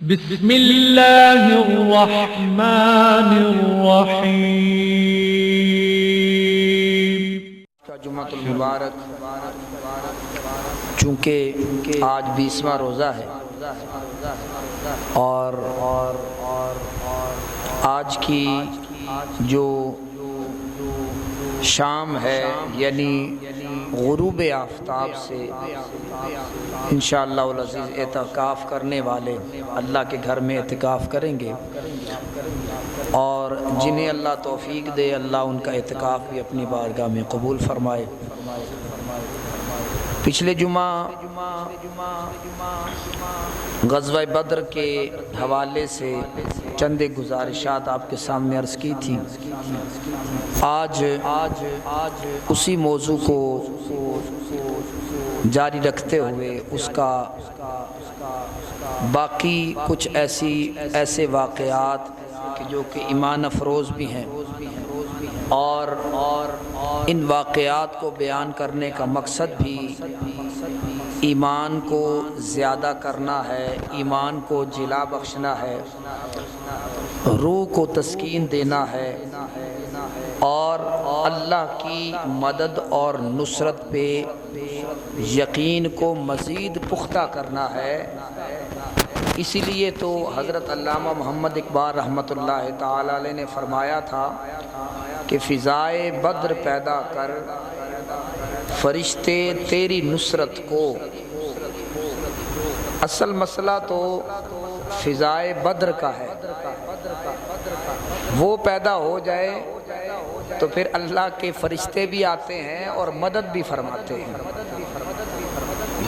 بسم اللہ الرحمن الرحیم۔ جمعۃ المبارک، چونکہ آج 20واں روزہ ہے اور آج کی جو شام ہے یعنی غروب آفتاب سے انشاءاللہ العزیز اعتکاف کرنے والے اللہ کے گھر میں اعتکاف کریں گے، اور جنہیں اللہ توفیق دے اللہ ان کا اعتکاف بھی اپنی بارگاہ میں قبول فرمائے۔ پچھلے جمعہ غزوہ بدر کے حوالے سے چند گزارشات آپ کے سامنے عرض کی تھی۔ آج اسی موضوع کو جاری رکھتے ہوئے اس کا باقی کچھ ایسے واقعات جو کہ ایمان افروز بھی ہیں، اور ان واقعات کو بیان کرنے کا مقصد بھی ایمان کو زیادہ کرنا ہے، ایمان کو جلا بخشنا ہے، روح کو تسکین دینا ہے، اور اللہ کی مدد اور نصرت پہ یقین کو مزید پختہ کرنا ہے۔ اسی لیے تو حضرت علامہ محمد اقبال رحمۃ اللہ تعالی علیہ نے فرمایا تھا کہ فضائے بدر پیدا کر فرشتے تیری نصرت کو۔ اصل مسئلہ تو فضائے بدر کا ہے، وہ پیدا ہو جائے تو پھر اللہ کے فرشتے بھی آتے ہیں اور مدد بھی فرماتے ہیں۔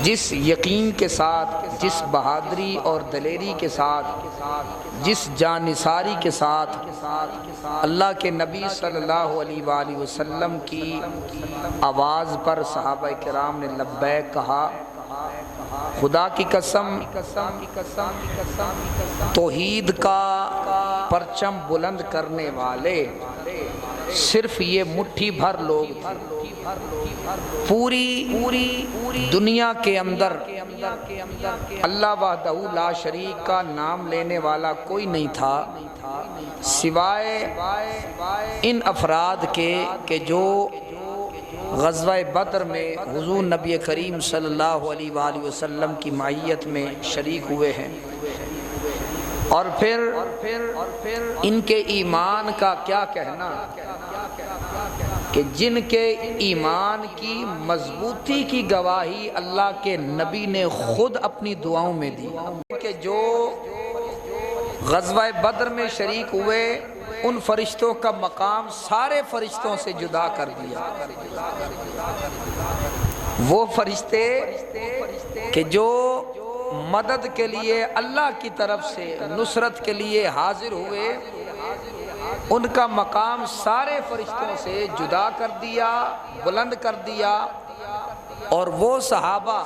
جس یقین کے ساتھ، جس بہادری اور دلیری کے ساتھ، جس جانثاری کے ساتھ اللہ کے نبی صلی اللہ علیہ وآلہ وسلم کی آواز پر صحابہ کرام نے لبیک کہا، خدا کی قسم توحید کا پرچم بلند کرنے والے صرف یہ مٹھی بھر لوگ تھے۔ پوری دنیا کے اندر اللہ وحدہ لا شریک کا نام لینے والا کوئی نہیں تھا سوائے ان افراد کے کہ جو غزوہ بدر میں حضور نبی کریم صلی اللہ علیہ وآلہ وسلم کی معیت میں شریک ہوئے ہیں۔ اور پھر ان کے ایمان کا کیا کہنا کہ جن کے ایمان کی مضبوطی کی گواہی اللہ کے نبی نے خود اپنی دعاؤں میں دی کہ جو غزوہ بدر میں شریک ہوئے ان فرشتوں کا مقام سارے فرشتوں سے جدا کر دیا۔ وہ فرشتے کہ جو مدد کے لیے اللہ کی طرف سے نصرت کے لیے حاضر ہوئے، ان کا مقام سارے فرشتوں سے جدا کر دیا، بلند کر دیا۔ اور وہ صحابہ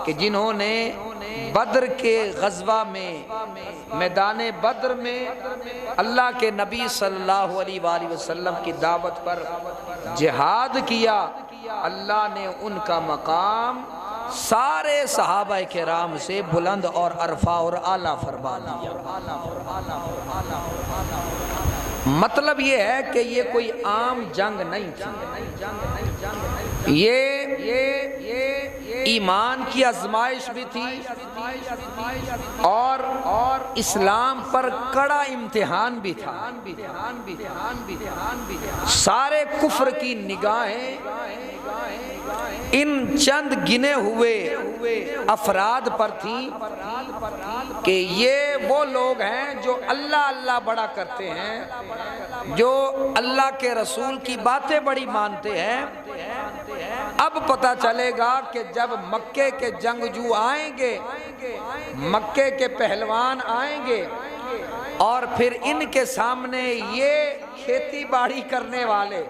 کہ جنہوں نے بدر کے غزوہ میں میدان بدر میں اللہ کے نبی صلی اللہ علیہ وآلہ وسلم کی دعوت پر جہاد کیا، اللہ نے ان کا مقام سارے صحابہ کرام سے بلند اور عرفہ اور اعلیٰ فرما دیا۔ مطلب یہ ہے کہ یہ کوئی عام جنگ نہیں تھی، یہ ایمان کی آزمائش بھی تھی اور اسلام پر کڑا امتحان بھی تھا۔ سارے کفر کی نگاہیں ان چند گنے ہوئے افراد پر تھی کہ یہ وہ لوگ ہیں جو اللہ اللہ بڑا کرتے ہیں، جو اللہ کے رسول کی باتیں بڑی مانتے ہیں۔ اب پتہ چلے گا کہ جب مکے کے جنگجو آئیں گے، مکے کے پہلوان آئیں گے، اور پھر ان کے سامنے یہ کھیتی باڑی کرنے والے،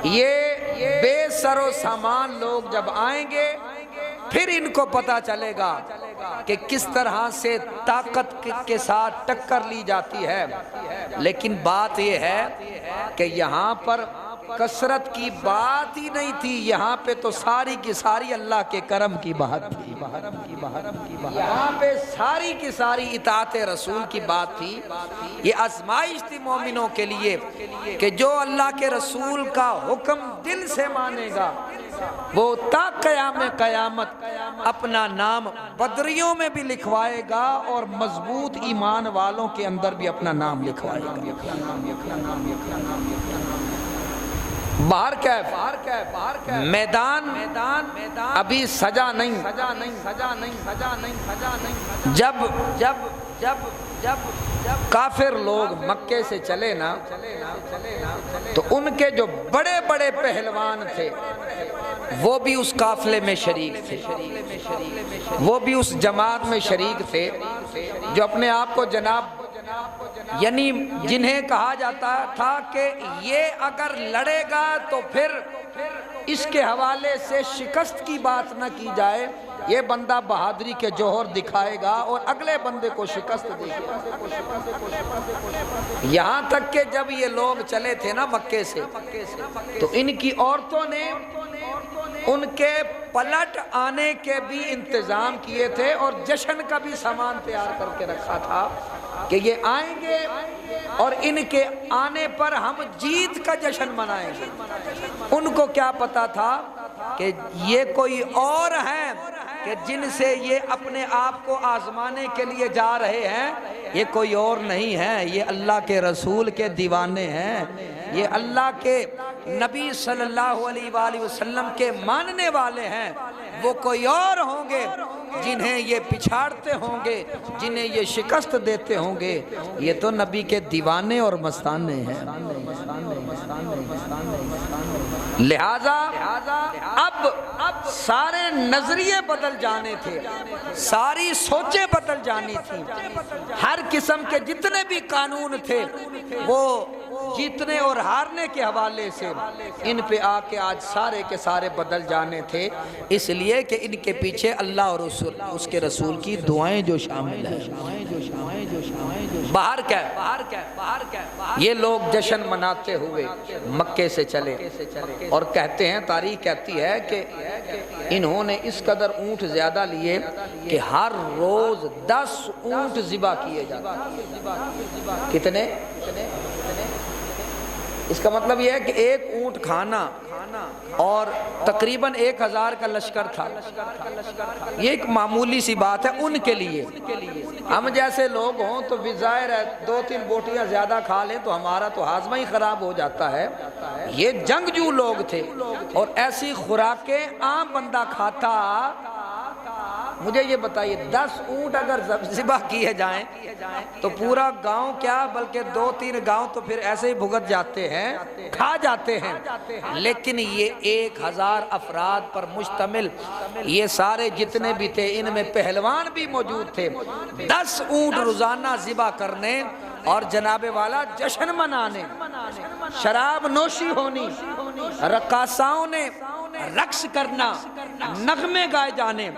یہ بے سر و سامان لوگ جب آئیں گے، پھر ان کو پتہ چلے گا کہ کس طرح سے طاقت کے ساتھ ٹکر لی جاتی ہے۔ لیکن بات یہ ہے کہ یہاں پر کثرت کی بات ہی نہیں تھی، یہاں پہ تو ساری کی ساری اللہ کے کرم کی بات تھی، یہاں پہ ساری کی ساری اطاعت رسول کی بات تھی۔ یہ آزمائش تھی مومنوں کے لیے کہ جو اللہ کے رسول کا حکم دل سے مانے گا وہ تا قیام قیامت اپنا نام بدریوں میں بھی لکھوائے گا اور مضبوط ایمان والوں کے اندر بھی اپنا نام لکھوائے گا۔ باہر کیف میدان ابھی سجا نہیں، جب کافر لوگ مکے سے چلے نا تو ان کے جو بڑے بڑے پہلوان تھے وہ بھی اس قافلے میں شریک تھے، وہ بھی اس جماعت میں شریک تھے جو اپنے آپ کو جناب، یعنی جنہیں کہا جاتا تھا کہ یہ اگر لڑے گا تو پھر اس کے حوالے سے شکست کی بات نہ کی جائے، یہ بندہ بہادری کے جوہر دکھائے گا اور اگلے بندے کو شکست دے گا۔ یہاں تک کہ جب یہ لوگ چلے تھے نا مکے سے تو ان کی عورتوں نے ان کے پلٹ آنے کے بھی انتظام کیے تھے اور جشن کا بھی سامان تیار کر کے رکھا تھا کہ یہ آئیں گے اور ان کے آنے پر ہم جیت کا جشن منائیں گے۔ ان کو کیا پتا تھا کہ یہ کوئی اور ہیں کہ جن سے یہ اپنے آپ کو آزمانے کے لیے جا رہے ہیں، یہ کوئی اور نہیں ہے، یہ اللہ کے رسول کے دیوانے ہیں، یہ اللہ کے نبی صلی اللہ علیہ وآلہ وسلم کے ماننے والے ہیں۔ وہ کوئی اور ہوں گے جنہیں یہ پچھاڑتے ہوں گے، جنہیں یہ شکست دیتے ہوں گے، یہ تو نبی کے دیوانے اور مستانے ہیں۔ لہذا اب سارے نظریے بدل جانے تھے، ساری سوچیں بدل جانی تھی، ہر قسم کے جتنے بھی قانون تھے وہ جیتنے اور ہارنے کے حوالے سے ان پہ آ کے آج سارے کے سارے بدل جانے تھے، اس لیے کہ ان کے پیچھے اللہ اور اس کے رسول کی دعائیں جو شامل ہیں۔ باہر کیا یہ لوگ جشن مناتے ہوئے مکے سے چلے اور کہتے ہیں، تاریخ کہتی ہے کہ انہوں نے اس قدر اونٹ زیادہ لیے کہ ہر روز 10 اونٹ ذبح کیے جاتے۔ کتنے؟ اس کا مطلب یہ ہے کہ ایک اونٹ کھانا اور تقریباً 1000 کا لشکر تھا، یہ ایک معمولی سی بات ہے ان کے لیے۔ ہم جیسے لوگ ہوں تو ظاہر ہے 2-3 بوٹیاں زیادہ کھا لیں تو ہمارا تو ہاضمہ ہی خراب ہو جاتا ہے۔ یہ جنگجو لوگ تھے اور ایسی خوراکیں عام بندہ کھاتا۔ مجھے یہ بتائیے 10 اونٹ اگر ذبح کیے جائیں تو پورا گاؤں کیا بلکہ 2-3 گاؤں تو پھر ایسے ہی بھگت جاتے ہیں، کھا جاتے ہیں۔ لیکن یہ 1000 افراد پر مشتمل یہ سارے جتنے بھی تھے، ان میں پہلوان بھی موجود تھے، 10 اونٹ روزانہ ذبح کرنے اور جناب والا جشن منانے، شراب نوشی ہونی، رقاصاؤں نے رقص کرنا، نغمے گائے جانے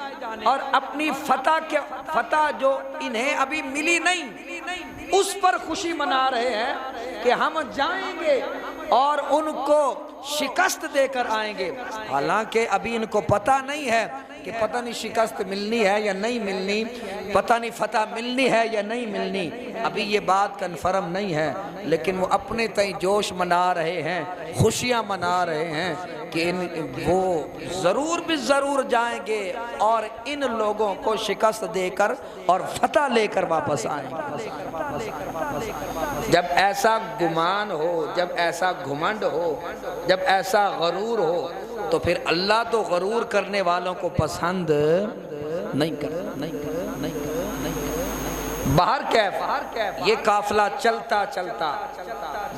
اور اپنی فتح جو انہیں ابھی ملی نہیں اس پر خوشی منا رہے ہیں کہ ہم جائیں گے اور ان کو شکست دے کر آئیں گے، حالانکہ ابھی ان کو پتہ نہیں ہے کہ پتہ نہیں شکست ملنی ہے یا نہیں ملنی، پتہ نہیں فتح ملنی ہے یا نہیں ملنی، ابھی یہ بات کنفرم نہیں ہے، لیکن وہ اپنے تئیں جوش منا رہے ہیں، خوشیاں منا رہے ہیں کہ وہ ضرور بھی ضرور جائیں گے اور ان لوگوں کو شکست دے کر اور فتح لے کر واپس آئیں گے۔ جب ایسا گمان ہو، جب ایسا گھمنڈ ہو، جب ایسا غرور ہو تو پھر اللہ تو غرور کرنے والوں کو پسند نہیں کرتا۔ باہر کیف یہ قافلہ چلتا چلتا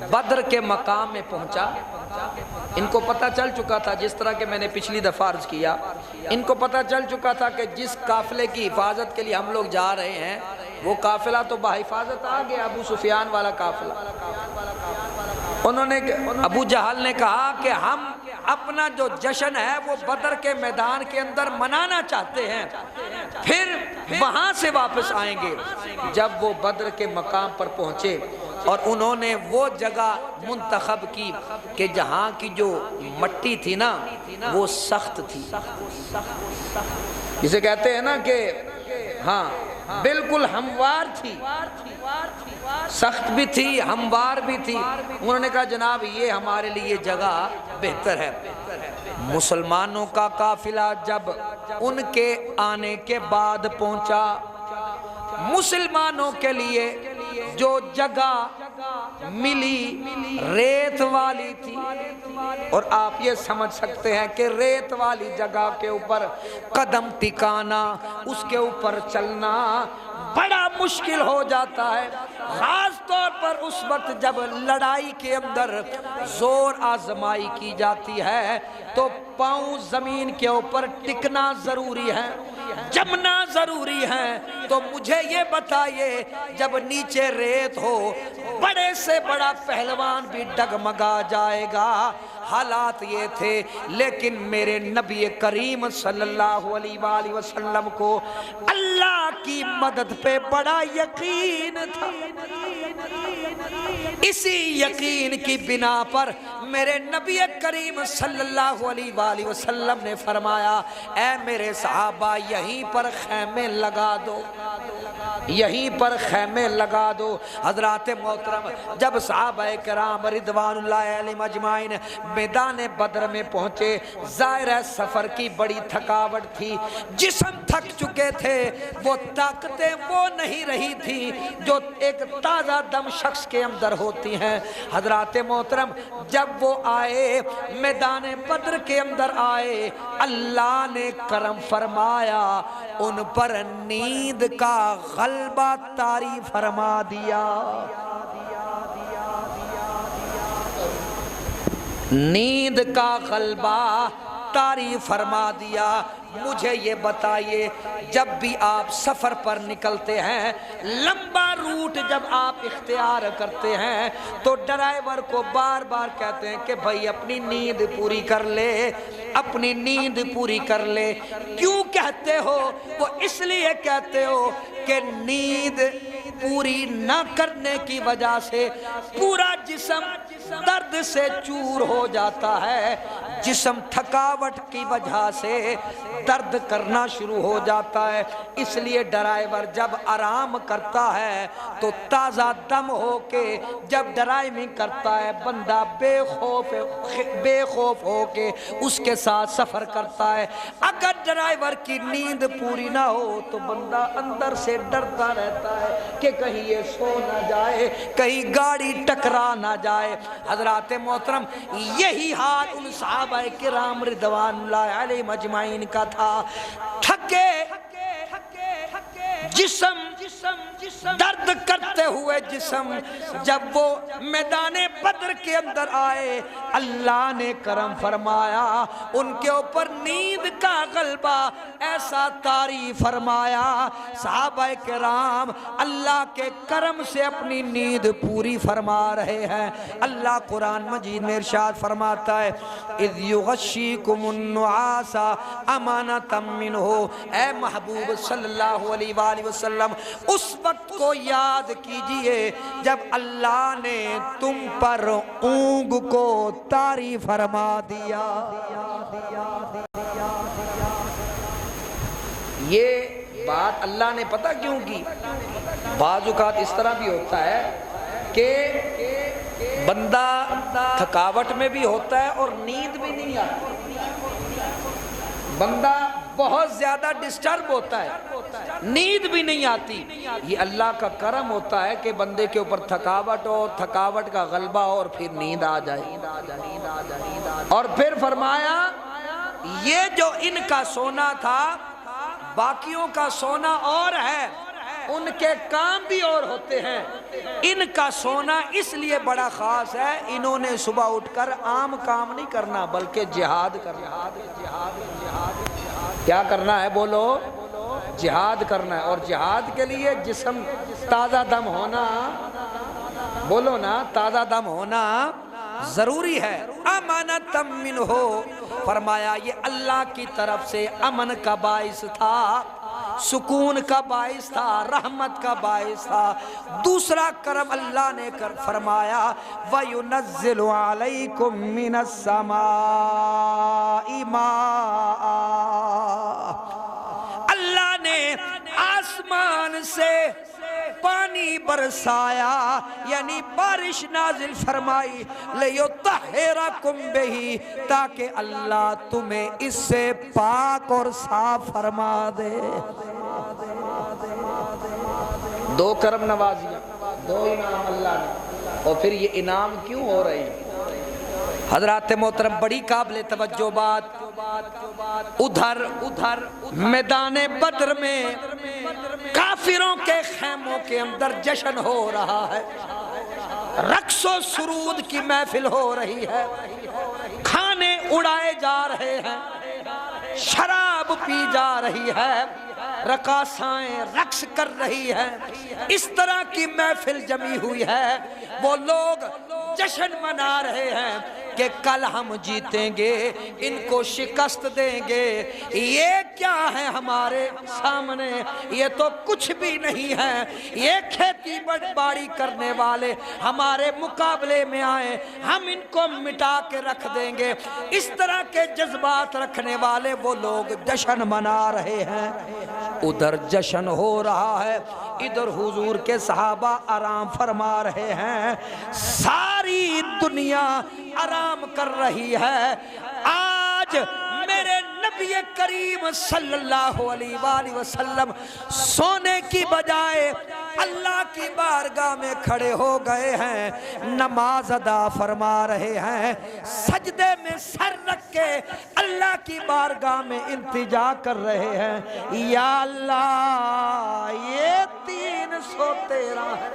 بدر کے مقام میں پہنچا۔ ان کو پتہ چل چکا تھا، جس طرح کہ میں نے پچھلی دفعہ عرض کیا، ان کو پتہ چل چکا تھا کہ جس قافلے کی حفاظت کے لیے ہم لوگ جا رہے ہیں وہ قافلہ تو بحفاظت آ گیا، ابو سفیان والا قافلہ۔ انہوں نے ابو جہل نے کہا کہ ہم اپنا جو جشن ہے وہ بدر کے میدان کے اندر منانا چاہتے ہیں، پھر وہاں سے واپس آئیں گے۔ جب وہ بدر کے مقام پر پہنچے، اور انہوں نے وہ جگہ منتخب کی کہ جہاں کی جو مٹی تھی نا وہ سخت تھی، جسے کہتے ہیں نا کہ ہاں بالکل ہموار تھی، سخت بھی تھی ہموار بھی تھی۔ انہوں نے کہا جناب یہ ہمارے لیے جگہ بہتر ہے۔ مسلمانوں کا قافلہ جب ان کے آنے کے بعد پہنچا، مسلمانوں کے لیے جو جگہ ملی ریت والی تھی، اور آپ یہ سمجھ سکتے ہیں کہ ریت والی جگہ کے اوپر قدم ٹکانا، اس کے اوپر چلنا بڑا مشکل ہو جاتا ہے، خاص طور پر اس وقت جب لڑائی کے اندر زور آزمائی کی جاتی ہے تو پاؤں زمین کے اوپر ٹکنا ضروری ہے، جمنا ضروری ہے۔ تو مجھے یہ بتائیے جب نیچے ریت ہو بڑے سے بڑا پہلوان بھی ڈگمگا جائے گا، حالات یہ تھے۔ لیکن میرے نبی کریم صلی اللہ علیہ وآلہ وسلم کو اللہ کی مدد پہ بڑا یقین تھا، اسی یقین کی بنا پر میرے نبی کریم صلی اللہ علیہ وآلہ وسلم نے فرمایا اے میرے صحابہ یہیں پر خیمے لگا دو، یہیں پر خیمے لگا دو۔ حضرات محترم جب صحابہ کرام رضوان اللہ علیہم اجمعین میدان بدر میں پہنچے، ظاہر ہے سفر کی بڑی تھکاوٹ تھی، جسم تھک چکے تھے، وہ طاقتیں وہ نہیں رہی تھی جو ایک تازہ دم شخص کے اندر ہوتی ہیں۔ حضرات محترم جب وہ آئے میدان بدر کے اندر آئے، اللہ نے کرم فرمایا، ان پر نیند کا غلبہ طاری فرما دیا، نیند کا غلبہ طاری فرما دیا۔ مجھے یہ بتائیے جب بھی آپ سفر پر نکلتے ہیں، لمبا روٹ جب آپ اختیار کرتے ہیں تو ڈرائیور کو بار بار کہتے ہیں کہ بھائی اپنی نیند پوری کر لے، اپنی نیند پوری کر لے۔ کیوں کہتے ہو؟ وہ اس لیے کہتے ہو کہ نیند پوری نہ کرنے کی وجہ سے پورا جسم درد سے چور ہو جاتا ہے، جسم تھکاوٹ کی وجہ سے درد کرنا شروع ہو جاتا ہے۔ اس لیے ڈرائیور جب آرام کرتا ہے تو تازہ دم ہو کے جب ڈرائیونگ کرتا ہے بندہ بے خوف ہو کے اس کے ساتھ سفر کرتا ہے۔ اگر ڈرائیور کی نیند پوری نہ ہو تو بندہ اندر سے ڈرتا رہتا ہے کہ کہیں یہ سو نہ جائے، کہیں گاڑی ٹکرا نہ جائے۔ حضرات محترم یہی حال ان صحابہ کرام رضوان اللہ علیہم اجمعین کا تھا، تھکے جسم درد کرتے ہوئے جسم جب وہ میدان بدر کے اندر آئے، اللہ نے کرم فرمایا، ان کے اوپر نیند کا غلبہ ایسا طاری فرمایا، صحابہ کرام اللہ کے کرم سے اپنی نیند پوری فرما رہے ہیں۔ اللہ قرآن مجید میں ارشاد فرماتا ہے اذ یغشیکم النعاس امانۃ منہ، اے محبوب صلی اللہ علیہ وآلہ وسلم اس وقت کو یاد کیجئے جب اللہ نے تم پر اونگ کو طاری فرما دیا۔ یہ بات اللہ نے پتہ کیوں کی؟ بعض اوقات اس طرح بھی ہوتا ہے کہ بندہ تھکاوٹ میں بھی ہوتا ہے اور نیند بھی نہیں آتی، بندہ بہت زیادہ ڈسٹرب ہوتا ہے، نیند بھی نہیں آتی۔ یہ اللہ کا کرم ہوتا ہے کہ بندے کے اوپر تھکاوٹ ہو، تھکاوٹ کا غلبہ ہو اور پھر نیند آ جائے۔ اور پھر فرمایا یہ جو ان کا سونا تھا باقیوں کا سونا اور ہے، ان کے کام بھی اور ہوتے ہیں، ان کا سونا اس لیے بڑا خاص ہے، انہوں نے صبح اٹھ کر عام کام نہیں کرنا بلکہ جہاد کرنا۔ کیا کرنا ہے بولو؟ جہاد کرنا ہے، اور جہاد کے لیے جسم تازہ دم ہونا، بولو نا، تازہ دم ہونا ضروری ہے۔ امانۃ منہ، فرمایا یہ اللہ کی طرف سے امن کا باعث تھا۔ سکون کا باعث تھا، رحمت کا باعث تھا۔ دوسرا کرم اللہ نے فرمایا وَيُنَزِّلُ عَلَيْكُم مِّنَ السَّمَاءِ مَاءً، اللہ نے آسمان سے پانی برسایا، یعنی بارش نازل فرمائی، لِيُطَهِّرَكُم بِهِ، تاکہ اللہ تمہیں اس سے پاک اور صاف فرما دے۔ دو کرم نوازیاں، دو انعام اللہ نے، اور پھر یہ انعام کیوں ہو رہے ہیں؟ حضرات محترم بڑی قابل توجہ بات، ادھر میدان بدر میں کافروں کے خیموں کے اندر جشن ہو رہا ہے، رقص و سرود کی محفل ہو رہی ہے، کھانے اڑائے جا رہے ہیں، شراب پی جا رہی ہے، رقاصائیں رقص کر رہی ہیں، اس طرح کی محفل جمی ہوئی ہے۔ وہ لوگ جشن منا رہے ہیں کہ کل ہم جیتیں گے، ان کو شکست دیں گے۔ یہ کیا ہے ہمارے سامنے؟ یہ تو کچھ بھی نہیں ہے۔ یہ کھیتی باڑی کرنے والے ہمارے مقابلے میں آئے، ہم ان کو مٹا کے رکھ دیں گے۔ اس طرح کے جذبات رکھنے والے وہ لوگ جشن منا رہے ہیں۔ ادھر جشن ہو رہا ہے، ادھر حضور کے صحابہ آرام فرما رہے ہیں، ساری دنیا آرام کر رہی ہے۔ آج میرے نبی کریم صلی اللہ علیہ وآلہ وسلم سونے کی بجائے اللہ کی بارگاہ میں کھڑے ہو گئے ہیں، نماز ادا فرما رہے ہیں، سجدے میں سر رکھ کے اللہ کی بارگاہ میں التجا کر رہے ہیں، یا اللہ یہ 313 ہے،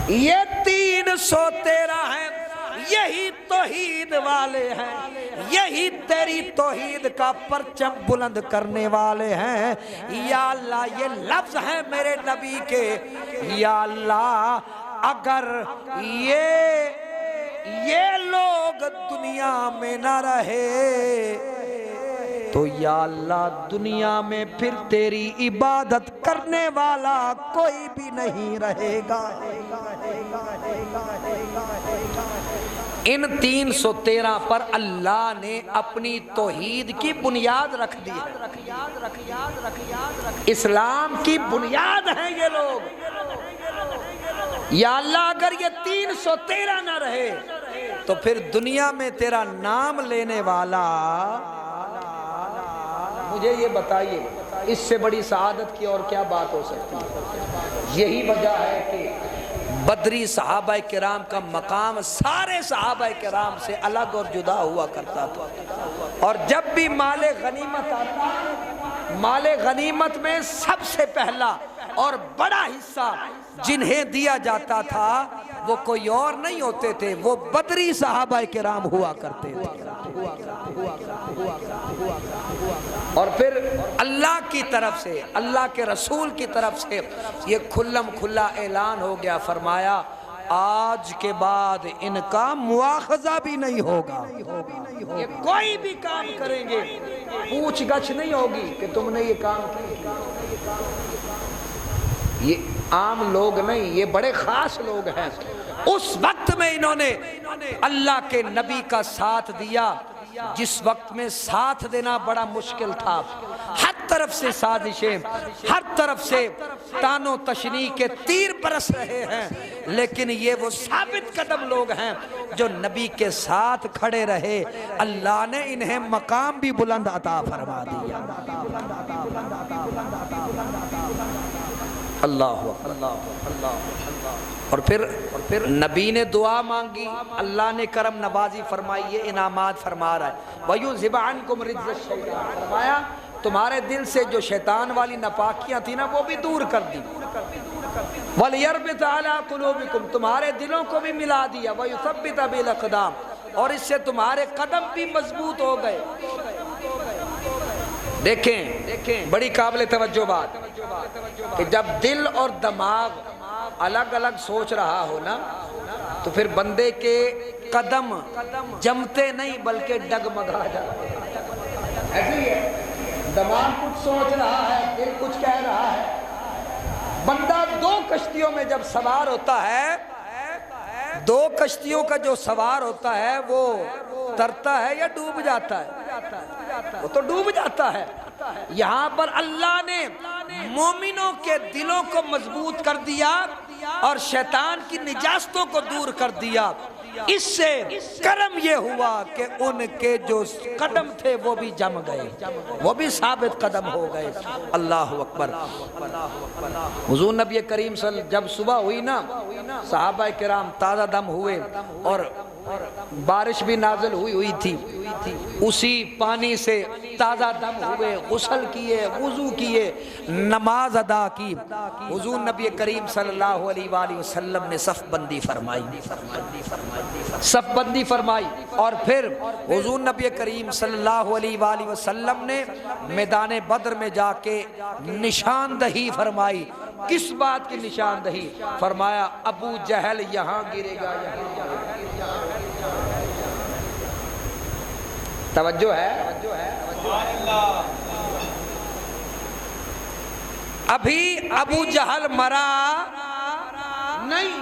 یہ 313 ہیں، یہی توحید والے ہیں، یہی تیری توحید کا پرچم بلند کرنے والے ہیں۔ یا اللہ یہ لفظ ہیں میرے نبی کے، یا اللہ اگر یہ لوگ دنیا میں نہ رہے تو یا اللہ دنیا میں پھر تیری عبادت کرنے والا کوئی بھی نہیں رہے گا۔ ان 313 پر اللہ نے اپنی توحید کی بنیاد رکھ دی ہے، اسلام کی بنیاد ہیں یہ لوگ۔ یا اللہ اگر یہ 313 نہ رہے تو پھر دنیا میں تیرا نام لینے والا، مجھے یہ بتائیے اس سے بڑی سعادت کی اور کیا بات ہو سکتی ہے؟ یہی وجہ ہے کہ بدری صحابہ کرام کا مقام سارے صحابہ کرام سے الگ اور جدا ہوا کرتا تھا، اور جب بھی مال غنیمت آتا، مال غنیمت میں سب سے پہلا اور بڑا حصہ جنہیں دیا جاتا تھا وہ کوئی اور نہیں ہوتے تھے، وہ بدری صحابہ کرام ہوا کرتے تھے۔ اور پھر اللہ کی طرف سے، اللہ کے رسول کی طرف سے یہ کھلم کھلا اعلان ہو گیا، فرمایا آج کے بعد ان کا مواخذہ بھی نہیں ہوگا، یہ کوئی بھی کام کریں گے پوچھ گچھ نہیں ہوگی کہ تم نے یہ کام کیا۔ یہ عام لوگ نہیں، یہ بڑے خاص لوگ ہیں۔ اس وقت میں انہوں نے اللہ کے نبی کا ساتھ دیا جس وقت میں ساتھ دینا بڑا مشکل تھا، ہر طرف سے سازشیں، ہر طرف سے تان و تشنیع کے تیر برس رہے ہیں، لیکن یہ وہ ثابت قدم لوگ ہیں جو نبی کے ساتھ کھڑے رہے، اللہ نے انہیں مقام بھی بلند عطا فرما دیا۔ اللہ اور پھر نبی نے دعا مانگی، اللہ نے کرم نوازی فرمائی، یہ انعامات فرما رہا ہے۔ وَيُذْهِبْ عَنْكُمْ رِجْزَ الشَّيْطَانِ، فرمایا تمہارے دل سے جو شیطان والی ناپاکیاں تھی نا وہ بھی دور کر دی۔ وَلْيَرْبِطَ عَلَىٰ قُلُوبِكُمْ، تمہارے دلوں کو بھی ملا دیا۔ وَيُثَبِّتَ بِالْأَقْدَامِ، اور اس سے تمہارے قدم بھی مضبوط ہو گئے۔ دیکھیں بڑی قابل توجہ بات کہ جب دل اور دماغ الگ الگ سوچ رہا ہو نا تو پھر بندے کے قدم جمتے نہیں بلکہ ڈگمگا جاتے ہیں، ایسے ہی ہے، دماغ کچھ سوچ رہا ہے، دل کچھ کہہ رہا ہے۔ بندہ دو کشتیوں میں جب سوار ہوتا ہے، دو کشتیوں کا جو سوار ہوتا ہے وہ ترتا ہے یا ڈوب جاتا ہے؟ وہ تو ڈوب جاتا ہے۔ یہاں پر اللہ نے مومنوں کے دلوں کو مضبوط کر دیا اور شیطان کی نجاستوں کو دور کر دیا۔ اس سے کرم یہ ہوا کہ ان کے جو قدم تھے وہ بھی جم گئے، وہ بھی ثابت قدم ہو گئے۔ اللہ اکبر۔ حضور نبی کریم صلی اللہ علیہ وسلم جب صبح ہوئی نا، صحابہ کرام تازہ دم ہوئے اور بارش بھی نازل ہوئی تھی، اسی پانی سے تازہ دم ہوئے، غسل کیے، وضو کیے، نماز ادا کی۔ حضور نبی کریم صلی اللہ علیہ وآلہ وسلم نے صف بندی فرمائی، صف بندی فرمائی، اور پھر حضور نبی کریم صلی اللہ علیہ وآلہ وسلم نے میدان بدر میں جا کے نشاندہی فرمائی۔ کس بات کی نشاندہی؟ فرمایا ابو جہل یہاں گرے گا، توجہ ہے؟ ابھی ابو جہل مرا نہیں،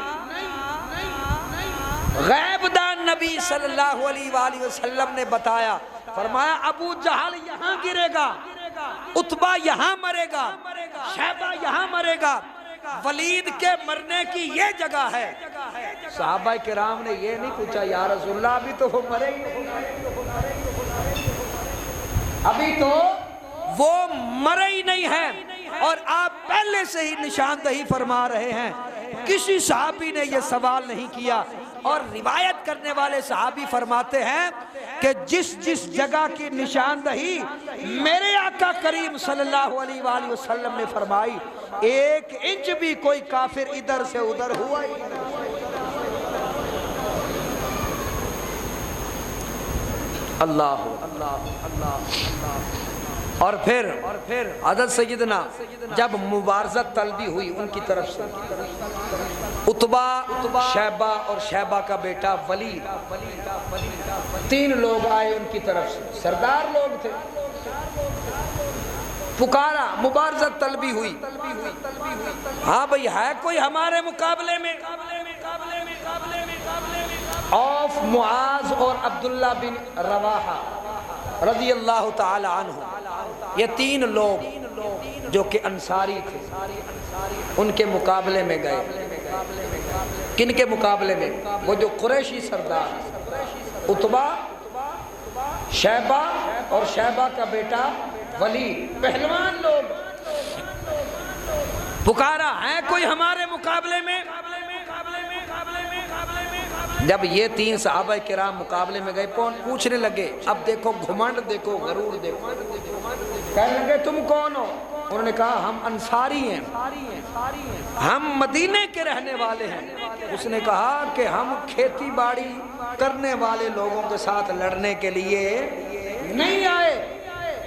غیب دان نبی صلی اللہ علیہ وآلہ وسلم نے بتایا، فرمایا ابو جہل یہاں گرے گا، عتبہ یہاں مرے گا، شیبہ یہاں مرے گا، ولید کے مرنے کی یہ جگہ ہے۔ صحابہ کرام نے یہ نہیں پوچھا یا رسول اللہ ابھی تو وہ مرے ہی نہیں، ابھی تو وہ مرے ہی نہیں ہے، اور آپ پہلے سے ہی نشاندہی فرما رہے ہیں۔ کسی صحابی نے یہ سوال نہیں کیا، اور روایت کرنے والے صحابی فرماتے ہیں کہ جس جس جگہ کی نشاندہی میرے آقا کریم صلی اللہ علیہ وآلہ وسلم نے فرمائی، 1 انچ بھی کوئی کافر ادھر سے ادھر ہوا ہی نہیں۔ اللہ اور پھر حضرت سیدنا جب مبارزت طلبی ہوئی ان کی طرف سے، عتبہ، شیبہ اور شیبہ کا بیٹا ولید، 3 لوگ آئے ان کی طرف سے، سردار لوگ تھے، پکارا، مبارزت طلبی ہوئی۔ ہاں بھئی ہے کوئی ہمارے مقابلے میں؟ اوف، معاذ اور عبداللہ بن رواحہ رضی اللہ تعالی عنہ، یہ 3 لوگ جو کہ انصاری تھے، ان کے مقابلے میں گئے۔ کن کے مقابلے میں؟ وہ جو قریشی سردار عتبہ، شیبہ اور شیبہ کا بیٹا ولید، پہلوان لوگ، پکارا ہے کوئی ہمارے مقابلے میں؟ جب یہ 3 صحابہ کرام مقابلے میں گئے، پوچھنے لگے، اب دیکھو گھمنڈ دیکھو، غرور دیکھو، کہنے لگے تم کون ہو؟ انہوں نے کہا ہم انصاری ہیں، ہم مدینے کے رہنے والے ہیں۔ اس نے کہا کہ ہم کھیتی باڑی کرنے والے لوگوں کے ساتھ لڑنے کے لیے نہیں آئے،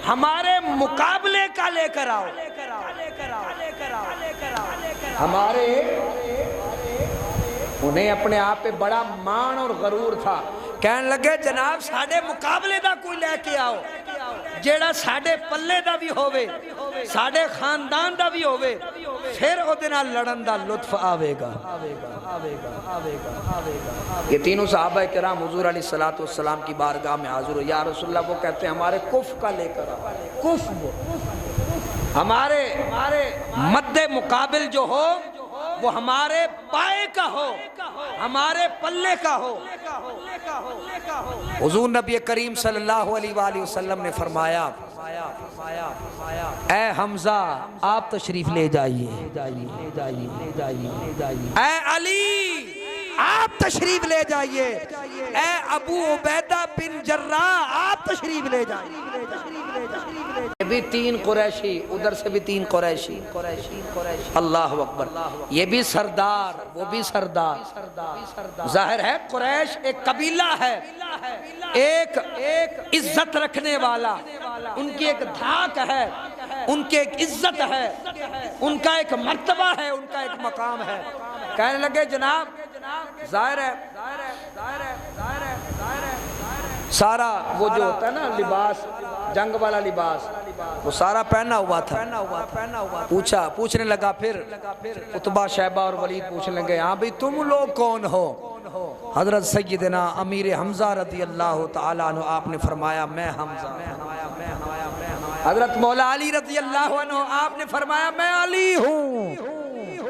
ہمارے مقابلے کا لے کر آؤ۔ ہمارے، انہیں اپنے آپ پہ بڑا مان اور غرور تھا، کہنے لگے جناب ساڑھے مقابلے دا کوئی لے کے آؤ، جیڑا ساڑھے پلے دا بھی ہوئے، ساڑھے خاندان دا بھی ہوئے، پھر او دینا لڑن دا لطف آوے گا۔ یہ 3 صحابہ کرام حضور علیہ السلام کی بارگاہ میں حاضر ہو، یا رسول اللہ، وہ کہتے ہیں ہمارے کف کا لے کر آؤ، کف، ہمارے مد مقابل جو ہو وہ ہمارے پائے کا ہو، ہمارے پلے کا ہو۔ حضور نبی کریم صلی اللہ علیہ وآلہ وسلم نے فرمایا، اے حمزہ آپ تشریف لے جائیے، اے علی آپ تشریف لے جائیے، اے ابو عبیدہ بن جراح آپ تشریف لے جائیے۔ یہ بھی 3 قریشی، ادھر سے بھی 3 قریشی، اللہ اکبر، یہ بھی سردار، وہ بھی سردار۔ ظاہر ہے قریش ایک قبیلہ ہے، ایک عزت رکھنے والا، ان کی ایک دھاک ہے، ان کی ایک عزت ہے، ان کا ایک مرتبہ ہے، ان کا ایک مقام ہے۔ کہنے لگے جناب ظاہر ہے سارا وہ جو ہوتا ہے نا لباس، جنگ والا لباس، وہ سارا پہنا ہوا تھا. پوچھنے لگا پھر عتبہ شیبہ اور ولید پوچھنے لگے ہاں بھی تم لوگ کون ہو؟ حضرت سیدنا امیر حمزہ رضی اللہ تعالیٰ عنہ آپ نے فرمایا میں حمزہ. حضرت مولا علی رضی اللہ عنہ آپ نے فرمایا میں علی ہوں.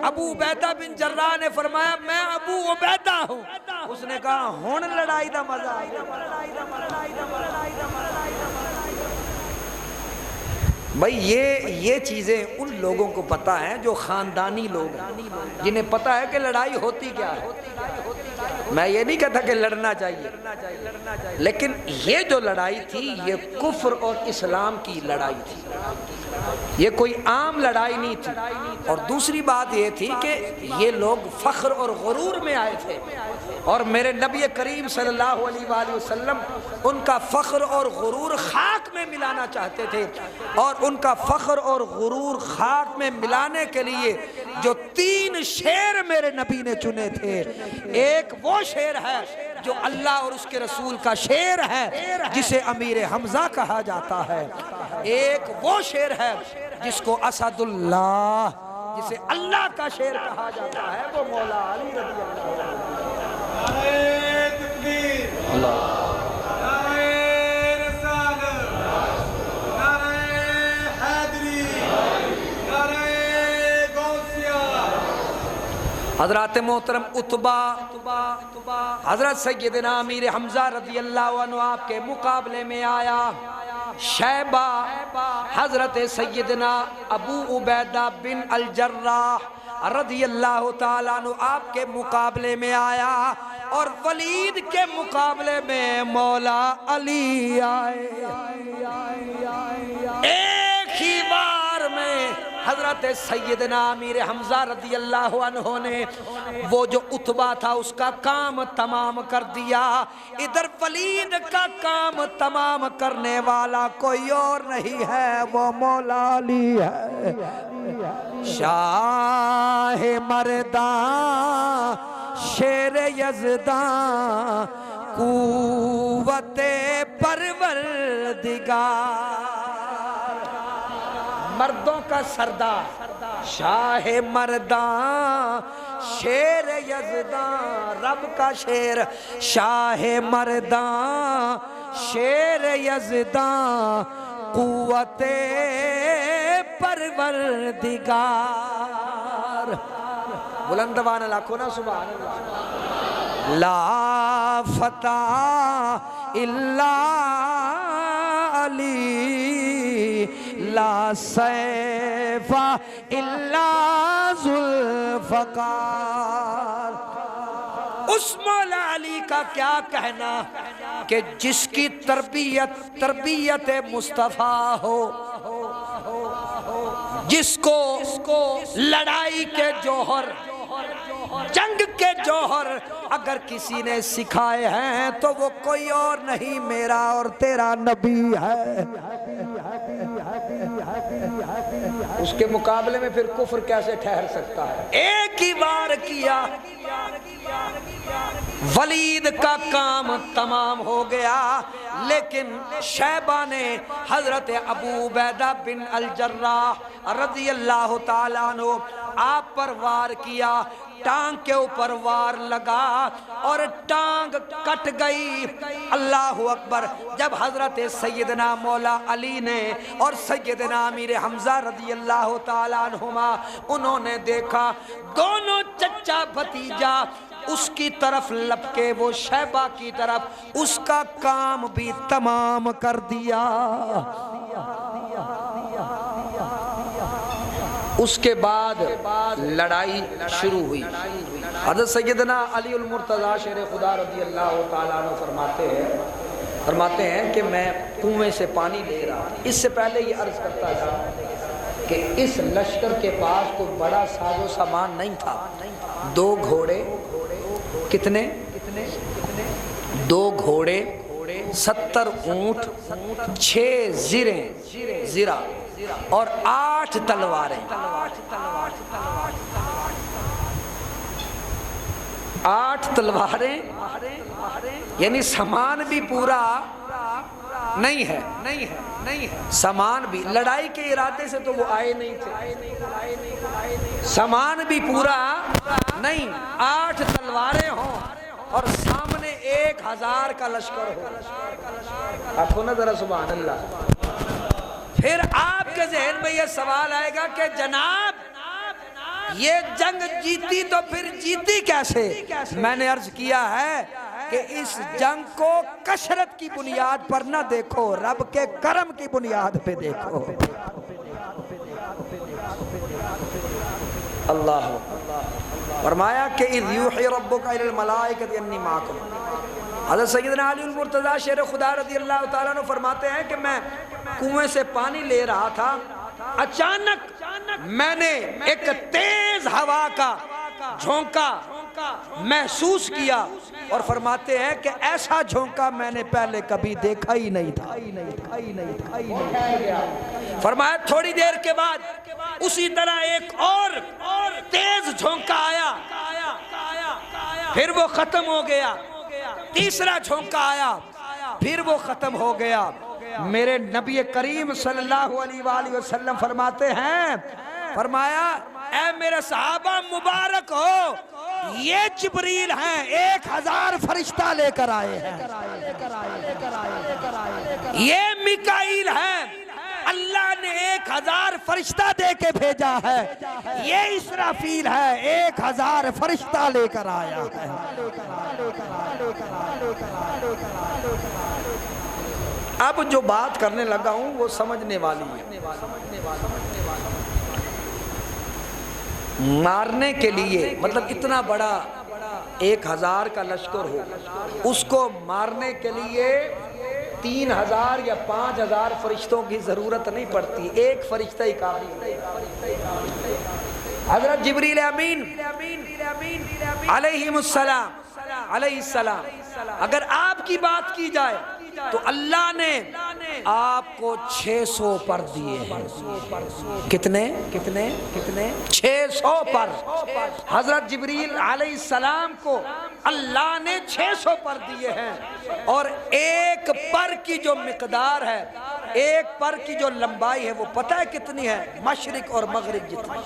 ابو عبیدہ بن جراح نے فرمایا میں ابو عبیدہ ہوں. اس نے کہا ہون لڑائی دا مزہ آیا. بھائی یہ چیزیں ان لوگوں کو پتہ ہیں جو خاندانی لوگ ہیں، جنہیں پتہ ہے کہ لڑائی ہوتی کیا ہے. میں یہ نہیں کہتا کہ لڑنا چاہیے، لیکن یہ جو لڑائی تھی یہ کفر اور اسلام کی لڑائی تھی، یہ کوئی عام لڑائی نہیں تھی. اور دوسری بات یہ تھی کہ یہ لوگ فخر اور غرور میں آئے تھے، اور میرے نبی کریم صلی اللہ علیہ وآلہ وسلم ان کا فخر اور غرور خاک میں ملانا چاہتے تھے. اور ان کا فخر اور غرور خاک میں ملانے کے لیے جو 3 شعر میرے نبی نے چنے تھے، ایک وہ شعر ہے جو اللہ اور اس کے رسول کا شعر ہے جسے امیر حمزہ کہا جاتا ہے، ایک وہ شعر ہے جس کو اسد اللہ، جسے اللہ کا شعر کہا جاتا ہے، وہ مولا علی رضی اللہ عنہ. اللہ حضرات محترم عتبہ حضرت سیدنا امیر حمزہ رضی اللہ عنہ آپ کے مقابلے میں آیا. شیبہ حضرت سیدنا ابو عبیدہ بن الجراح رضی اللہ تعالیٰ عنہ آپ کے مقابلے میں آیا، اور ولید کے مقابلے میں مولا علی آئے. ایک ہی بار میں حضرت سیدنا امیر حمزہ رضی اللہ عنہ نے وہ جو عتبہ تھا اس کا کام تمام کر دیا. ادھر ولید کا کام تمام کرنے والا کوئی اور نہیں ہے، وہ مولا علی ہے. شاہ مرداں شیر یزداں قوت پروردگار، مردوں کا سردار، شاہ مرداں شیر یزداں، رب کا شیر، شاہ مرداں شیر یزداں قوت پروردگار. بلندوان لاکھو نا سبحان اللہ. لا فتح الا علی، لا سیف الا ذوالفقار. اس مولا علی کا کیا کہنا کہ جس کی تربیت مصطفیٰ ہو، جس کو لڑائی کے جوہر، جنگ کے جوہر اگر کسی نے سکھائے ہیں تو وہ کوئی اور نہیں، میرا اور تیرا نبی ہے. اس کے مقابلے میں پھر کفر کیسے ٹھہر سکتا ہے؟ ایک ہی بار کیا، ولید کا کام تمام ہو گیا، لیکن شیبہ نے حضرت ابو عبیدہ بن الجراح رضی اللہ تعالیٰ عنہ آپ پر وار کیا. ٹانگ کے اوپر وار لگا اور ٹانگ کٹ گئی. اللہ اکبر. جب حضرت سیدنا مولا علی نے اور سیدنا امیر حمزہ رضی اللہ تعالیٰ عنہما انہوں نے دیکھا دونوں چچا بھتیجا اس کی طرف لپکے، وہ شیبہ کی طرف، اس کا کام بھی تمام کر دیا. اس کے بعد لڑائی شروع ہوئی. حضرت سیدنا علی المرتضیٰ شیر خدا رضی اللہ تعالیٰ عنہ فرماتے ہیں کہ میں کنویں سے پانی لے رہا. اس سے پہلے یہ عرض کرتا تھا کہ اس لشکر کے پاس کوئی بڑا ساز و سامان نہیں تھا. 2 گھوڑے، کتنے؟ 2 گھوڑے، 70 اونٹ، 6 زرہ اور 8 تلواریں. 8 تلواریں، یعنی سامان بھی پورا نہیں ہے، نہیں ہے، نہیں ہے۔ سامان بھی لڑائی کے ارادے سے تو وہ آئے نہیں تھے، سامان بھی پورا نہیں، 8 تلواریں ہوں اور سامنے 1000 کا لشکر ہو۔ آپ کو نہ ذرا سبحان اللہ۔ پھر آپ کے ذہن میں یہ سوال آئے گا کہ جناب یہ جنگ جیتی تو پھر جیتی کیسے؟ میں نے عرض کیا ہے کہ اس جنگ کو کثرت کی بنیاد پر نہ دیکھو، رب کے کرم کی بنیاد پہ دیکھو۔ اللہ فرمایا کہ اذ یوحی ربک الی الملائکۃ انی معکم۔ حضرت سیدنا علی المرتضیٰ شیر خدا رضی اللہ تعالیٰ عنہ فرماتے ہیں کہ میں کنویں سے پانی لے رہا تھا، اچانک میں نے ایک تیز ہوا کا جھونکا محسوس کیا، اور فرماتے ہیں کہ ایسا جھونکا میں نے پہلے کبھی دیکھا ہی نہیں تھا۔ فرمایا تھوڑی دیر کے بعد اسی طرح ایک اور تیز جھونکا آیا، پھر وہ ختم ہو گیا، تیسرا جھونکا آیا، پھر وہ ختم ہو گیا۔ میرے نبی کریم صلی اللہ علیہ وآلہ وسلم فرماتے ہیں، فرمایا اے میرے صحابہ مبارک ہو، یہ جبریل ہیں، 1000 فرشتہ لے کر آئے ہیں، یہ میکائیل ہیں، اللہ نے 1000 فرشتہ دے کے بھیجا ہے، یہ اسرافیل ہے، 1000 فرشتہ لے کر آیا ہے۔ اب جو بات کرنے لگا ہوں وہ سمجھنے والی ہے۔ مارنے کے لیے مطلب اتنا بڑا 1000 کا لشکر ہو، اس کو مارنے کے لیے 3000 یا 5000 فرشتوں کی ضرورت نہیں پڑتی، ایک فرشتہ ہی کافی ہے۔ حضرت جبریل امین علیہ السلام اگر آپ کی بات کی جائے تو اللہ نے آپ کو 600 پر دیے ہیں۔ کتنے 600 پر۔ حضرت جبریل علیہ السلام کو اللہ نے 600 پر دیے ہیں، اور ایک پر کی جو مقدار ہے، ایک پر کی جو لمبائی ہے وہ پتہ ہے کتنی ہے؟ مشرق اور مغرب جتنی،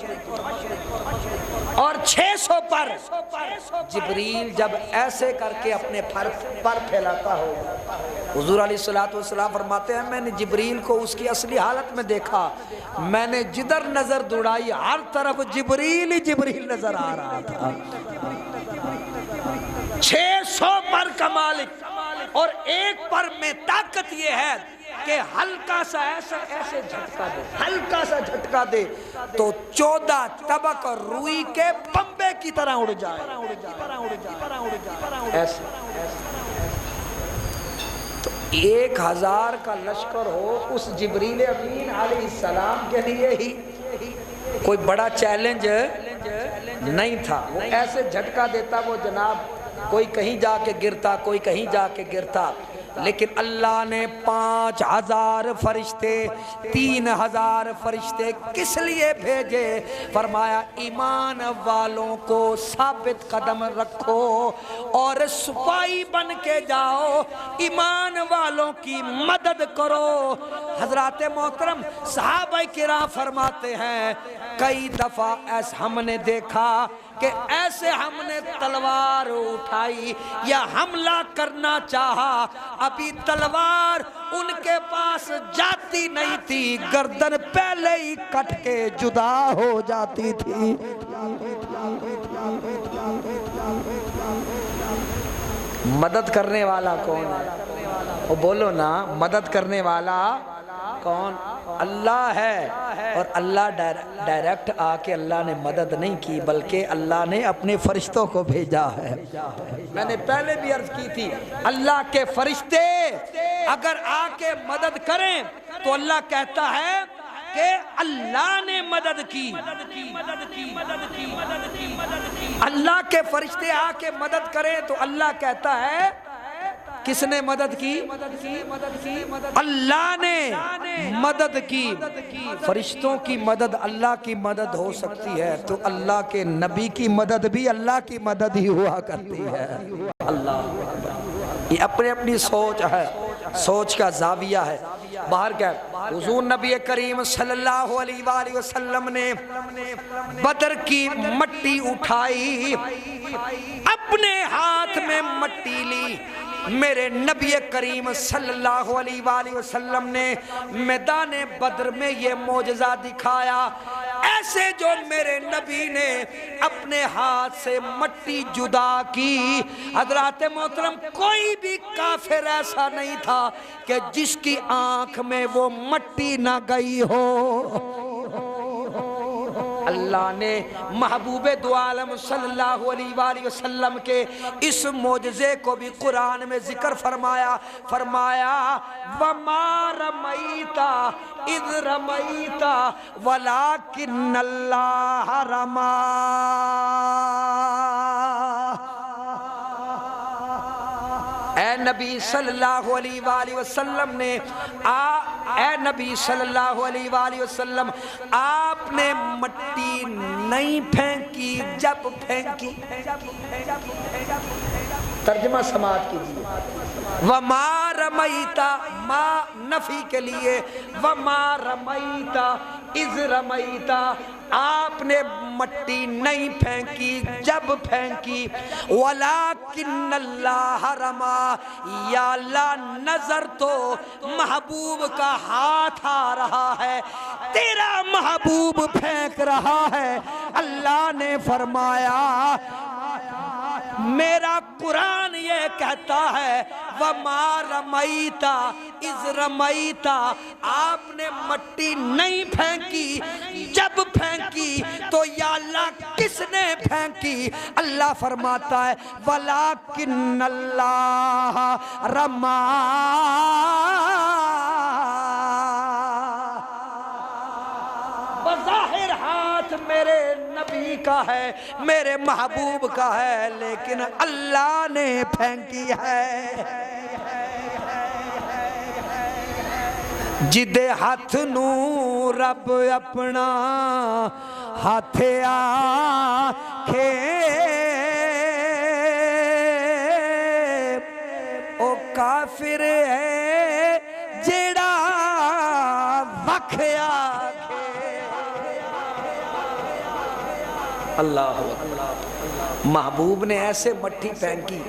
اور 600 پر۔ جبریل جب ایسے کر کے اپنے پر پھیلاتا ہو، حضور علیہ السلام فرماتے ہیں میں نے جبریل کو اس کی اصلی حالت میں دیکھا، میں نے جدھر نظر دوڑائی ہر طرف جبریل ہی جبریل نظر آ رہا تھا۔ 600 پر کا مالک، اور ایک پر میں طاقت یہ ہے کہ ہلکا سا ایسے جھٹکا دے، ہلکا سا جھٹکا دے تو 14 طبق روئی کے پنبے کی طرح اڑ جائے، ایسے۔ تو 1000 کا لشکر ہو، اس جبریل امین علیہ السلام کے لیے ہی کوئی بڑا چیلنج نہیں تھا۔ وہ ایسے جھٹکا دیتا وہ جناب، کوئی کہیں جا کے گرتا، کوئی کہیں جا کے گرتا، لیکن اللہ نے 5000 فرشتے 3000 فرشتے کس لیے بھیجے؟ فرمایا ایمان والوں کو ثابت قدم رکھو اور سپاہی بن کے جاؤ، ایمان والوں کی مدد کرو۔ حضرات محترم صحابہ کرام فرماتے ہیں کئی دفعہ ایسا ہم نے دیکھا کہ ایسے ہم نے تلوار اٹھائی یا حملہ کرنا چاہا، ابھی تلوار ان کے پاس جاتی نہیں تھی، گردن پہلے ہی کٹ کے جدا ہو جاتی تھی۔ مدد کرنے والا کون ہے؟ وہ بولو نا، مدد کرنے والا کون؟ اللہ ہے، اور اللہ ڈائریکٹ آ کے اللہ نے مدد نہیں کی، بلکہ اللہ نے اپنے فرشتوں کو بھیجا ہے۔ میں نے پہلے بھی عرض کی تھی، اللہ کے فرشتے اگر آ کے مدد کریں تو اللہ کہتا ہے کہ اللہ نے مدد کی۔ اللہ کے فرشتے آ کے مدد کریں تو اللہ کہتا ہے کس نے مدد کی؟ اللہ نے مدد کی۔ فرشتوں کی مدد اللہ کی مدد ہو سکتی ہے تو اللہ کے نبی کی مدد بھی اللہ کی مدد ہی ہوا کرتی ہے۔ اللہ یہ اپنی اپنی سوچ ہے، سوچ کا زاویہ ہے۔ باہر کیا حضور نبی کریم صلی اللہ علیہ وآلہ وسلم نے بدر کی مٹی اٹھائی، اپنے ہاتھ میں مٹی لی۔ میرے نبی کریم صلی اللہ علیہ وآلہ وسلم نے میدان بدر میں یہ معجزہ دکھایا۔ ایسے جو میرے نبی نے اپنے ہاتھ سے مٹی جدا کی، حضرات محترم کوئی بھی کافر ایسا نہیں تھا کہ جس کی آنکھ میں وہ مٹی نہ گئی ہو۔ اللہ نے محبوب دو عالم صلی اللہ علیہ وآلہ وسلم کے اس معجزے کو بھی قرآن میں ذکر فرمایا۔ وَمَا رَمَيْتَ إِذْ رَمَيْتَ وَلَكِنَّ اللَّهَ رَمَى۔ اے نبی صلی اللہ علیہ وآلہ وسلم نے اے نبی صلی اللہ علیہ وآلہ وسلم آپ نے مٹی نہیں پھینکی جب پھینکی۔ ترجمہ سماعت کیجیے۔ وما رمیت، ما نفی کے لیے، وما رمیت اذ رمیت، آپ نے مٹی نہیں پھینکی جب پھینکی، ولیکن اللہ رما، یا اللہ نظر تو محبوب کا ہاتھ آ رہا ہے، تیرا محبوب پھینک رہا ہے۔ اللہ نے فرمایا میرا قرآن یہ کہتا ہے وَمَا رَمَيْتَ اِذْ رَمَيْتَ، آپ نے مٹی نہیں پھینکی جب پھینکی تو یا اللہ کس نے پھینکی؟ اللہ فرماتا ہے وَلَكِنَّ اللَّهَ رَمَى، بظاہر ہاتھ میرے نبی کا ہے، میرے محبوب کا ہے، لیکن اللہ نے پھینکی ہے۔ جدے ہاتھ نو رب اپنا ہاتھ آکھے، او کافر ہے جیڑا وکھ آکھے۔ اللہ محبوب نے ایسے مٹی پھینکی،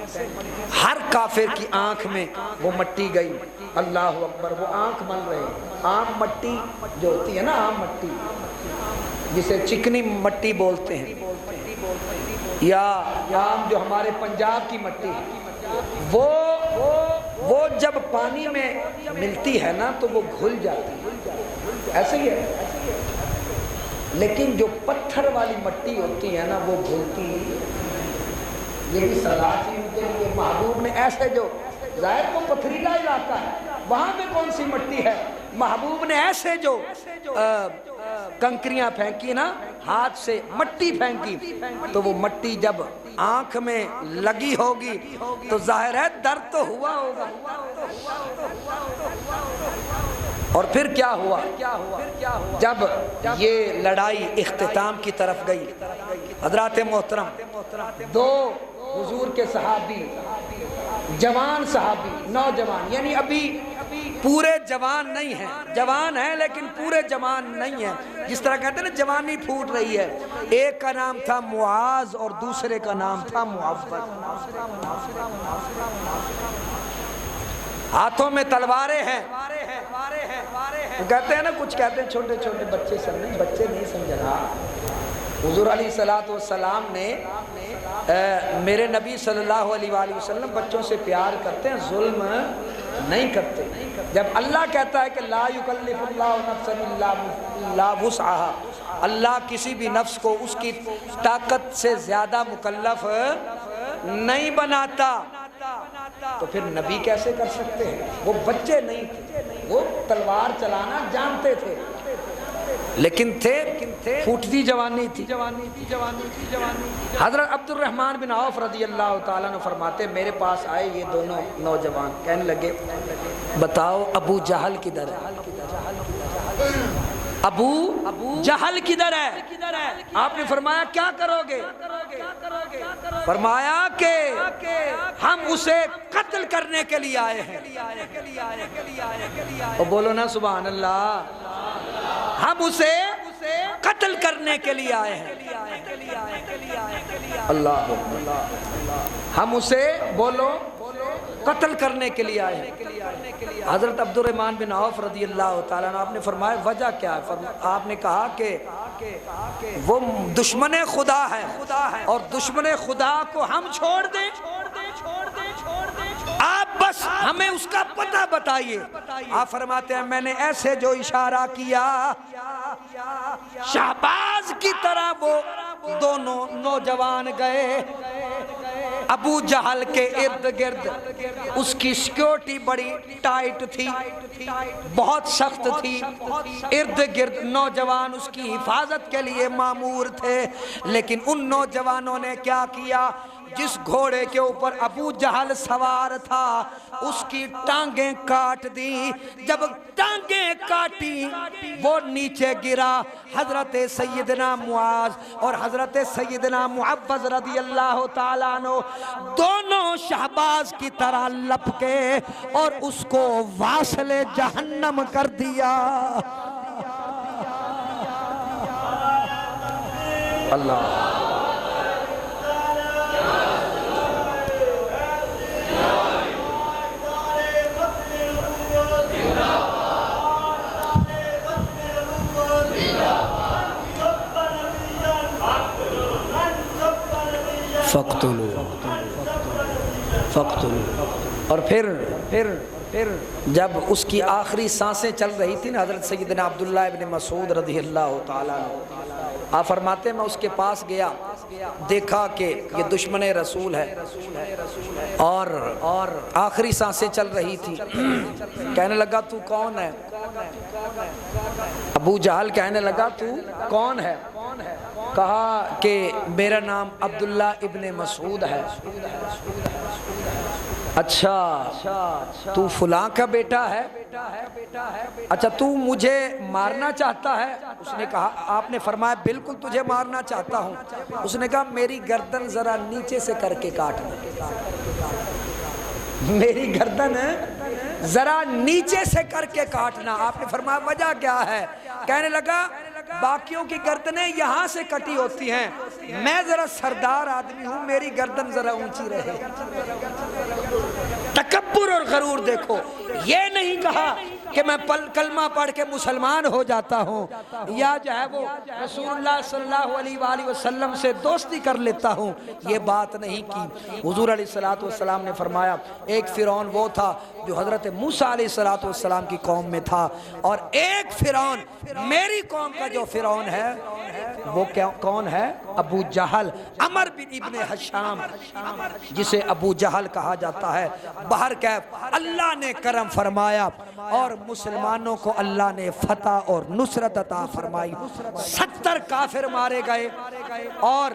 ہر کافر کی آنکھ میں وہ مٹی گئی۔ اللہ اکبر، وہ آنکھ مل رہے، عام مٹی جو ہوتی ہے نا، عام مٹی جسے چکنی مٹی بولتے ہیں، یا عام جو ہمارے پنجاب کی مٹی ہے، وہ جب پانی میں ملتی ہے نا تو وہ گھل جاتی ہے، ایسے ہی ہے۔ لیکن جو پتھر والی مٹی ہوتی ہے نا وہ گھلتی، یہ بھی سزا تھی ان کے لیے۔ محبوب نے ایسے، جو ظاہر کو پتھریلا علاقہ ہے وہاں پہ کون سی مٹی ہے، محبوب نے ایسے جو کنکریاں پھینکی نا، ہاتھ سے مٹی پھینکی، تو وہ مٹی جب آنکھ میں لگی ہوگی تو ظاہر ہے درد تو ہوا ہوگا۔ اور پھر کیا ہوا؟ جب یہ لڑائی اختتام کی طرف گئی، حضرات محترم، دو حضور کے صحابی، جوان صحابی، نوجوان، یعنی ابھی پورے جوان نہیں ہیں، جوان ہیں لیکن پورے جوان نہیں ہیں، جس طرح کہتے ہیں نا جوانی پھوٹ رہی ہے۔ ایک کا نام تھا معاذ اور دوسرے کا نام تھا معوذ۔ ہاتھوں میں تلواریں ہیں، وہ کہتے ہیں نا، کچھ کہتے ہیں چھوٹے چھوٹے بچے سمجھیں، بچے نہیں سمجھ رہا۔ حضور علیہ السلام نے میرے نبی صلی اللہ علیہ وآلہ وسلم بچوں سے پیار کرتے ہیں، ظلم نہیں کرتے۔ جب اللہ کہتا ہے کہ لا یکلف اللہ نفسا الا وسعها، اللہ کسی بھی نفس کو اس کی طاقت سے زیادہ مکلف نہیں بناتا، تو پھر نبی کیسے کر سکتے ہیں؟ وہ بچے نہیں تھے، وہ تلوار چلانا جانتے تھے، لیکن پھوٹتی جوانی تھی۔ حضرت عبد الرحمن بن عوف رضی اللہ تعالیٰ عنہ فرماتے، میرے پاس آئے یہ دونوں نوجوان، کہنے لگے بتاؤ ابو جہل کدھر ہے؟ ابو جہل کدھر ہے؟ آپ نے فرمایا کیا کرو گے؟ فرمایا کہ ہم اسے قتل کرنے کے لیے آئے ہیں۔ اور بولو نا سبحان اللہ، ہم اسے قتل کرنے کے لیے آئے ہیں۔ اللہ، ہم اسے بولو قتل کرنے کے لیے آئے ہیں۔ حضرت عبد الرحمن بن عوف رضی اللہ تعالیٰ عنہ، آپ نے فرمایا وجہ کیا ہے؟ آپ نے کہا کہ وہ دشمن خدا ہے اور دشمن خدا کو ہم چھوڑ دیں؟ آپ بس ہمیں اس کا پتہ بتائیے۔ آپ فرماتے ہیں میں نے ایسے جو اشارہ کیا، شہباز کی طرح وہ دونوں نوجوان گئے ابو جہل کے ارد گرد۔ اس کی سیکیورٹی بڑی ٹائٹ تھی، بہت سخت تھی، ارد گرد نوجوان اس کی حفاظت کے لیے مامور تھے۔ لیکن ان نوجوانوں نے کیا کیا؟ جس گھوڑے کے اوپر ابو جہل سوار تھا اس کی ٹانگیں کاٹ دی۔ جب ٹانگیں کاٹی وہ نیچے گرا۔ حضرت سیدنا معاذ اور حضرت سیدنا معوذ رضی اللہ تعالیٰ عنہ دونوں شہباز کی طرح لپکے اور اس کو واصل جہنم کر دیا۔ اللہ، فقتلوا۔ اور پھر جب اس کی آخری سانسیں چل رہی تھی نا، حضرت سیدنا عبداللہ ابن مسعود رضی اللہ تعالیٰ عنہ، آپ فرماتے ہیں میں اس کے پاس گیا، دیکھا کہ یہ دشمن رسول ہے اور آخری سانسیں چل رہی تھی۔ کہنے لگا تو کون ہے؟ ابو جہل کہنے لگا تو کون ہے؟ کہا کہ میرا نام عبداللہ ابن مسعود ہے۔ اچھا تو فلاں کا بیٹا ہے؟ اچھا تو مجھے مارنا چاہتا ہے؟ اس نے کہا، آپ نے فرمایا بالکل تجھے مارنا چاہتا ہوں۔ اس نے کہا میری گردن ذرا نیچے سے کر کے کاٹنا، میری گردن ذرا نیچے سے کر کے کاٹنا۔ آپ نے فرمایا وجہ کیا ہے؟ کہنے لگا باقیوں کی گردنیں یہاں سے کٹی ہوتی ہیں، میں ذرا سردار آدمی ہوں، میری گردن ذرا اونچی رہے۔ تکبر اور غرور دیکھو، یہ نہیں کہا کہ میں کلمہ پڑھ کے مسلمان ہو جاتا ہوں یا جو ہے وہ رسول اللہ صلی اللہ علیہ وآلہ وسلم سے دوستی کر لیتا ہوں، یہ بات نہیں کی۔ حضور علیہ السلام نے فرمایا ایک فرعون وہ تھا جو حضرت موسیٰ علیہ السلام کی قوم میں تھا، اور ایک فرعون میری قوم کا جو فرعون ہے وہ کون ہے؟ ابو جہل، عمر بن ابن حشام، جسے ابو جہل کہا جاتا ہے۔ بہرکیف اللہ نے کرم فرمایا اور مسلمانوں کو اللہ نے فتح اور نصرت عطا فرمائی۔ 70 کافر مارے گئے اور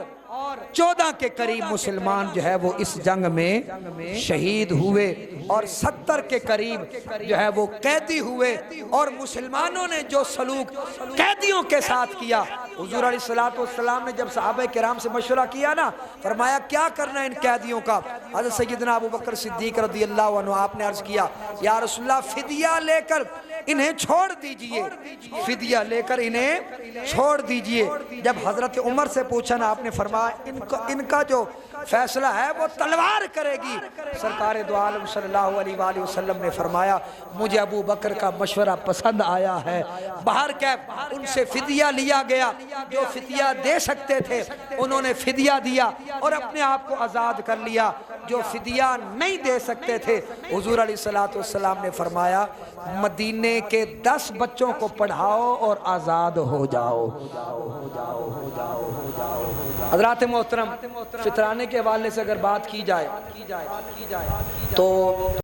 14 کے قریب مسلمان جو ہے وہ اس جنگ میں شہید ہوئے، اور 70 کے قریب جو ہے وہ قیدی ہوئے۔ اور مسلمانوں نے جو سلوک قیدیوں کے ساتھ کیا، حضور علیہ السلام نے جب صحابہ کرام سے مشورہ کیا نا، فرمایا کیا کرنا ہے ان قیدیوں کا؟ حضرت سیدنا ابو بکر صدیق رضی اللہ عنہ آپ نے عرض کیا یا رسول اللہ فدیہ لے کر انہیں چھوڑ دیجئے، فدیہ لے کر انہیں چھوڑ دیجئے۔ جب حضرت عمر سے پوچھا نا، آپ نے فرمایا ان کا جو فیصلہ ہے وہ تلوار کرے گی۔ سرکار دو عالم صلی اللہ علیہ وآلہ وسلم نے فرمایا مجھے ابو بکر کا مشورہ پسند آیا ہے۔ باہر کیف ان سے فدیہ لیا گیا، جو فدیہ دے سکتے تھے انہوں نے فدیہ دیا اور اپنے آپ کو آزاد کر لیا۔ جو فدیہ نہیں دے سکتے تھے حضور علیہ السلام نے فرمایا مدینے کے 10 بچوں کو پڑھاؤ اور آزاد ہو جاؤ۔ حضرات محترم، فطرانے کے حوالے سے اگر بات کی جائے تو